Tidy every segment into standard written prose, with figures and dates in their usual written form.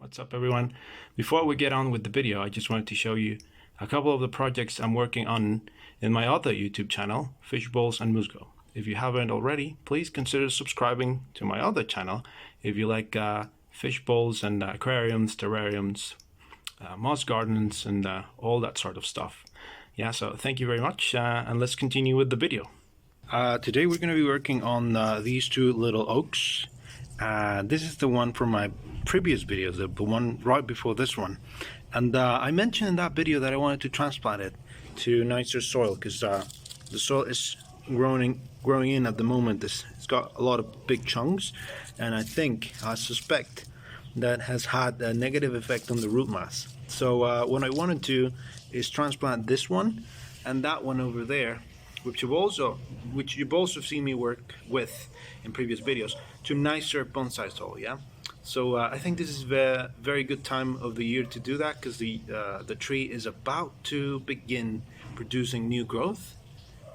What's up everyone? Before we get on with the video, I just wanted to show you a couple of the projects I'm working on in my other YouTube channel, Fish Bowls and Musgo. If you haven't already, please consider subscribing to my other channel if you like fish bowls and aquariums, terrariums, moss gardens and all that sort of stuff. Yeah, so thank you very much and let's continue with the video. Today we're going to be working on these two little oaks. This is the one from my previous videos, the one right before this one, and I mentioned in that video that I wanted to transplant it to nicer soil because the soil is growing in at the moment. It's got a lot of big chunks, and I suspect that has had a negative effect on the root mass. So what I wanted to is transplant this one and that one over there, which you've also seen me work with in previous videos, to nicer bonsai soil. Yeah, so I think this is a very good time of the year to do that because the tree is about to begin producing new growth.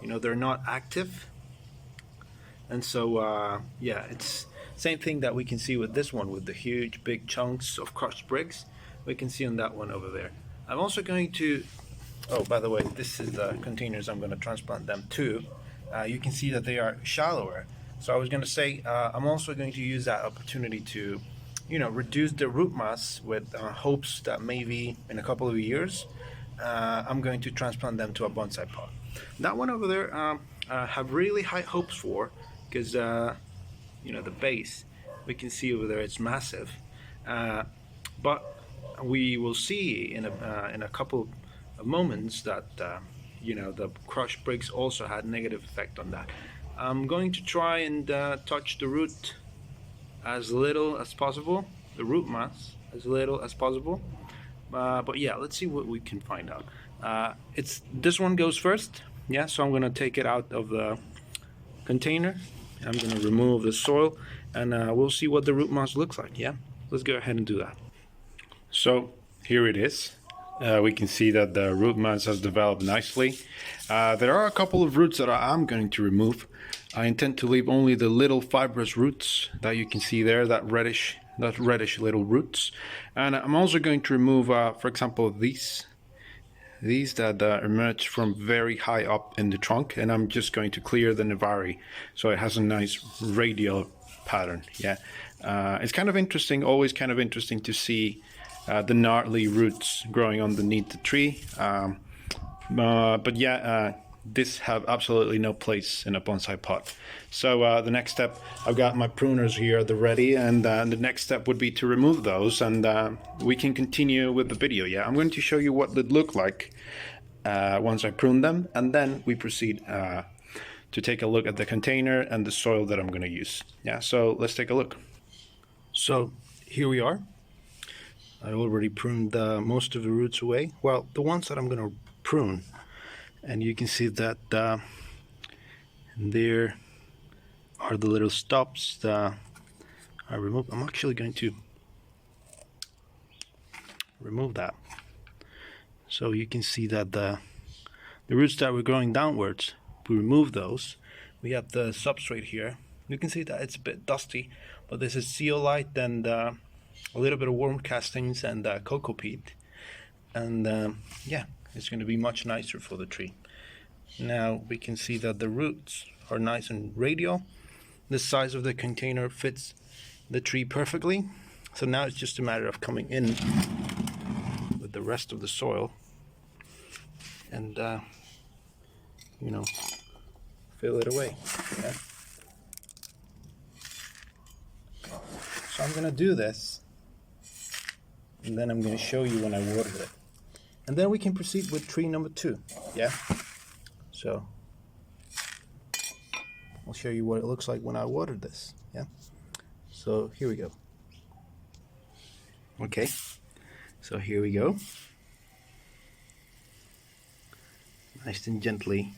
You know, they're not active, and so yeah, it's same thing that we can see with this one, with the huge big chunks of crushed bricks. We can see on that one over there. I'm also going to, oh, by the way, this is the containers I'm going to transplant them to. You can see that they are shallower. So I was going to say, I'm also going to use that opportunity to, you know, reduce the root mass with hopes that maybe in a couple of years, I'm going to transplant them to a bonsai pot. That one over there, I have really high hopes for, because, you know, the base, we can see over there, it's massive. But we will see in a couple of moments that you know, the crushed bricks also had negative effect on that. I'm going to try and touch the root as little as possible, the root mass as little as possible, but yeah, let's see what we can find out. This one goes first. Yeah, so I'm going to take it out of the container. I'm going to remove the soil and we'll see what the root mass looks like. Yeah, let's go ahead and do that. So here it is. We can see that the root mass has developed nicely. There are a couple of roots that I am going to remove. I intend to leave only the little fibrous roots that you can see there, that reddish little roots. And I'm also going to remove, for example, these that emerge from very high up in the trunk, and I'm just going to clear the nevari so it has a nice radial pattern. Yeah, it's kind of interesting, always kind of interesting to see the gnarly roots growing underneath the tree, but yeah, this have absolutely no place in a bonsai pot. So the next step, I've got my pruners here at the ready, and the next step would be to remove those, and we can continue with the video. Yeah, I'm going to show you what they look like once I prune them, and then we proceed to take a look at the container and the soil that I'm going to use. Yeah, so let's take a look. So here we are. I already pruned most of the roots away. Well, the ones that I'm going to prune, and you can see that there are the little stops that I removed. I'm actually going to remove that. So you can see that the roots that were growing downwards, we remove those. We have the substrate here. You can see that it's a bit dusty, but this is zeolite and a little bit of worm castings and cocoa peat, and yeah, it's going to be much nicer for the tree. Now we can see that the roots are nice and radial. The size of the container fits the tree perfectly, so now it's just a matter of coming in with the rest of the soil and you know, fill it away. Yeah. So I'm going to do this, and then I'm going to show you when I water it, and then we can proceed with tree number 2. Yeah, so I'll show you what it looks like when I watered this. Yeah, so here we go. Okay, so here we go. Nice and gently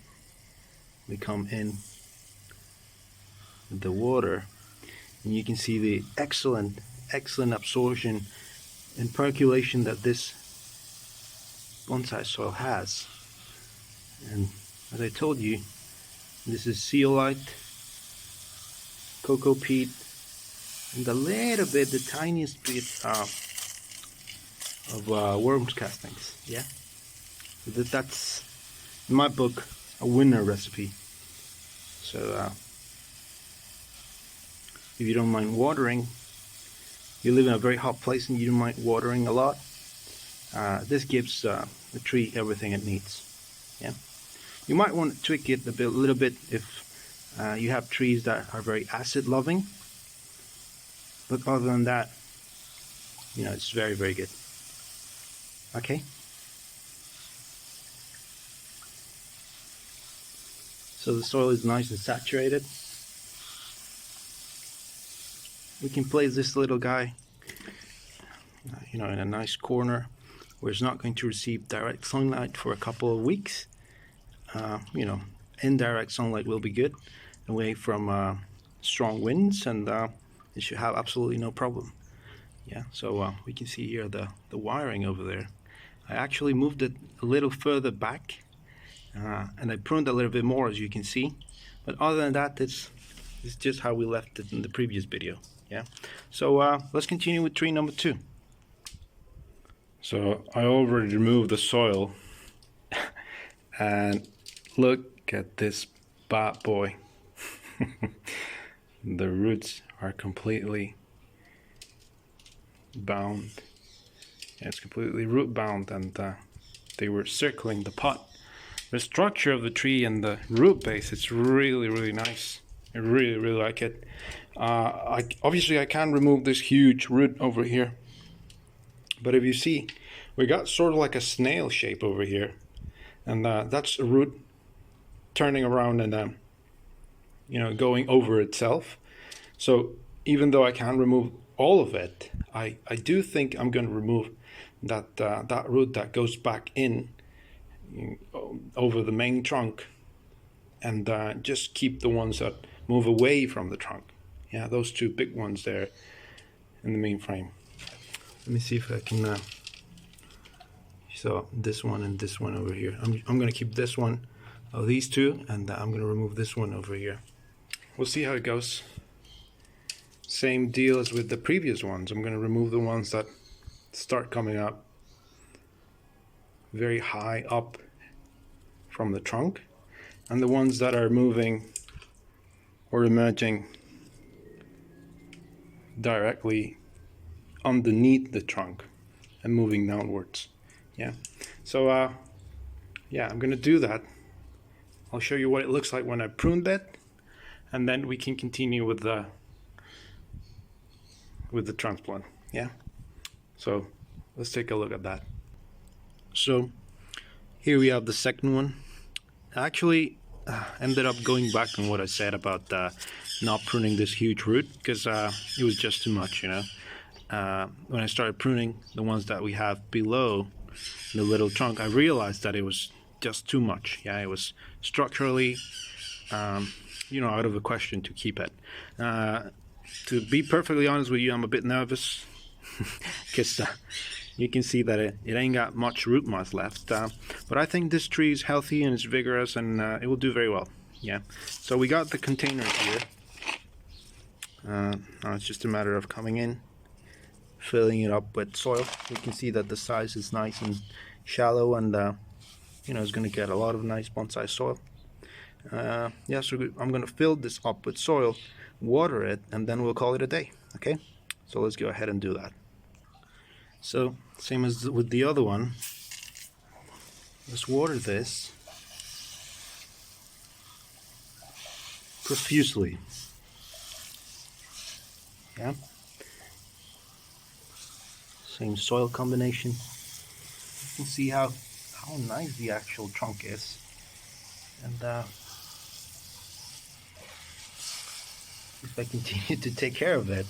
we come in with the water, and you can see the excellent absorption and percolation that this bonsai soil has. And as I told you, this is zeolite, cocoa peat, and a little bit, the tiniest bit of of worms castings. Yeah, so that's in my book a winner recipe. So if you don't mind watering, you live in a very hot place and you don't mind watering a lot, this gives the tree everything it needs. Yeah, you might want to tweak it a little bit if you have trees that are very acid loving, but other than that, you know, it's very, very good. Okay, so the soil is nice and saturated. We can place this little guy, you know, in a nice corner where it's not going to receive direct sunlight for a couple of weeks. You know, indirect sunlight will be good, away from strong winds, and it should have absolutely no problem. Yeah, so we can see here the wiring over there. I actually moved it a little further back, and I pruned a little bit more, as you can see. But other than that, it's just how we left it in the previous video. Yeah, so let's continue with tree number 2. So I already removed the soil, and look at this bad boy. The roots are completely bound. Yeah, it's completely root bound, and they were circling the pot. The structure of the tree and the root base, it's really, really nice. I really, really like it. Obviously I can remove this huge root over here, but if you see, we got sort of like a snail shape over here, and that's a root turning around and you know, going over itself. So even though I can remove all of it, I do think I'm going to remove that root that goes back in over the main trunk, and just keep the ones that move away from the trunk. Yeah, those 2 big ones there in the main frame. Let me see if I can so this one and this one over here. I'm going to keep this one, these 2, and I'm going to remove this one over here. We'll see how it goes. Same deal as with the previous ones. I'm going to remove the ones that start coming up very high up from the trunk, and the ones that are moving or emerging directly underneath the trunk and moving downwards. Yeah, so yeah, I'm gonna do that. I'll show you what it looks like when I pruned it, and then we can continue with the transplant. Yeah, so let's take a look at that. So here we have the second one. I actually ended up going back on what I said about not pruning this huge root, because it was just too much, you know. When I started pruning the ones that we have below the little trunk, I realized that it was just too much. Yeah, it was structurally, you know, out of the question to keep it. To be perfectly honest with you, I'm a bit nervous because you can see that it ain't got much root mass left, but I think this tree is healthy and it's vigorous, and it will do very well. Yeah, so we got the containers here. Now it's just a matter of coming in, filling it up with soil. You can see that the size is nice and shallow, and you know, it's going to get a lot of nice bonsai soil. Yeah, so I'm going to fill this up with soil, water it, and then we'll call it a day. Okay, so let's go ahead and do that. So same as with the other one, let's water this profusely. Yeah, same soil combination. You can see how nice the actual trunk is, and if I continue to take care of it,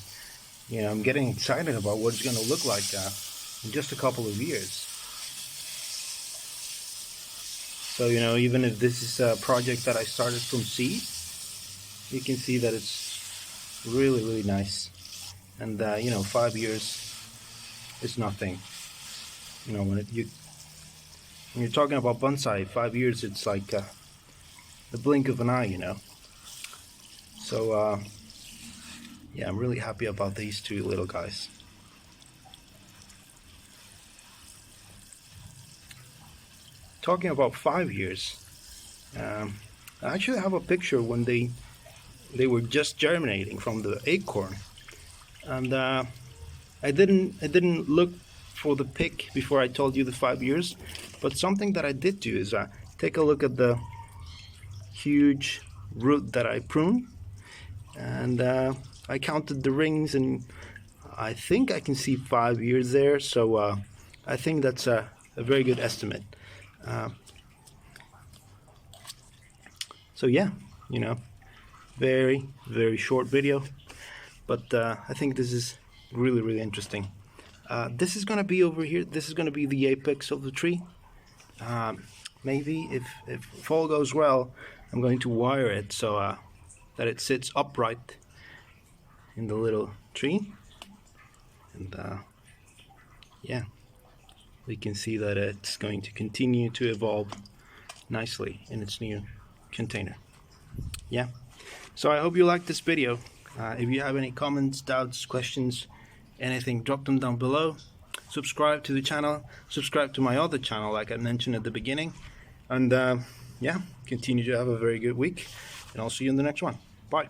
you know, I'm getting excited about what it's going to look like in just a couple of years. So, you know, even if this is a project that I started from seed, you can see that it's really, really nice. And, you know, 5 years is nothing. You know, when you're talking about bonsai, 5 years, it's like the blink of an eye, you know. So, yeah, I'm really happy about these 2 little guys. talking about 5 years. I actually have a picture when they were just germinating from the acorn, and I didn't look for the pick before I told you the 5 years, but something that I did do is take a look at the huge root that I pruned, and I counted the rings, and I think I can see 5 years there, so I think that's a very good estimate. So yeah, you know, very short video, but I think this is really interesting. This is gonna be over here. This is gonna be the apex of the tree. Maybe if all goes well, I'm going to wire it so that it sits upright in the little tree, and yeah, we can see that it's going to continue to evolve nicely in its new container. Yeah, so I hope you liked this video. If you have any comments, doubts, questions, anything, drop them down below. Subscribe to the channel, subscribe to my other channel like I mentioned at the beginning, and yeah, continue to have a very good week, and I'll see you in the next one. Bye.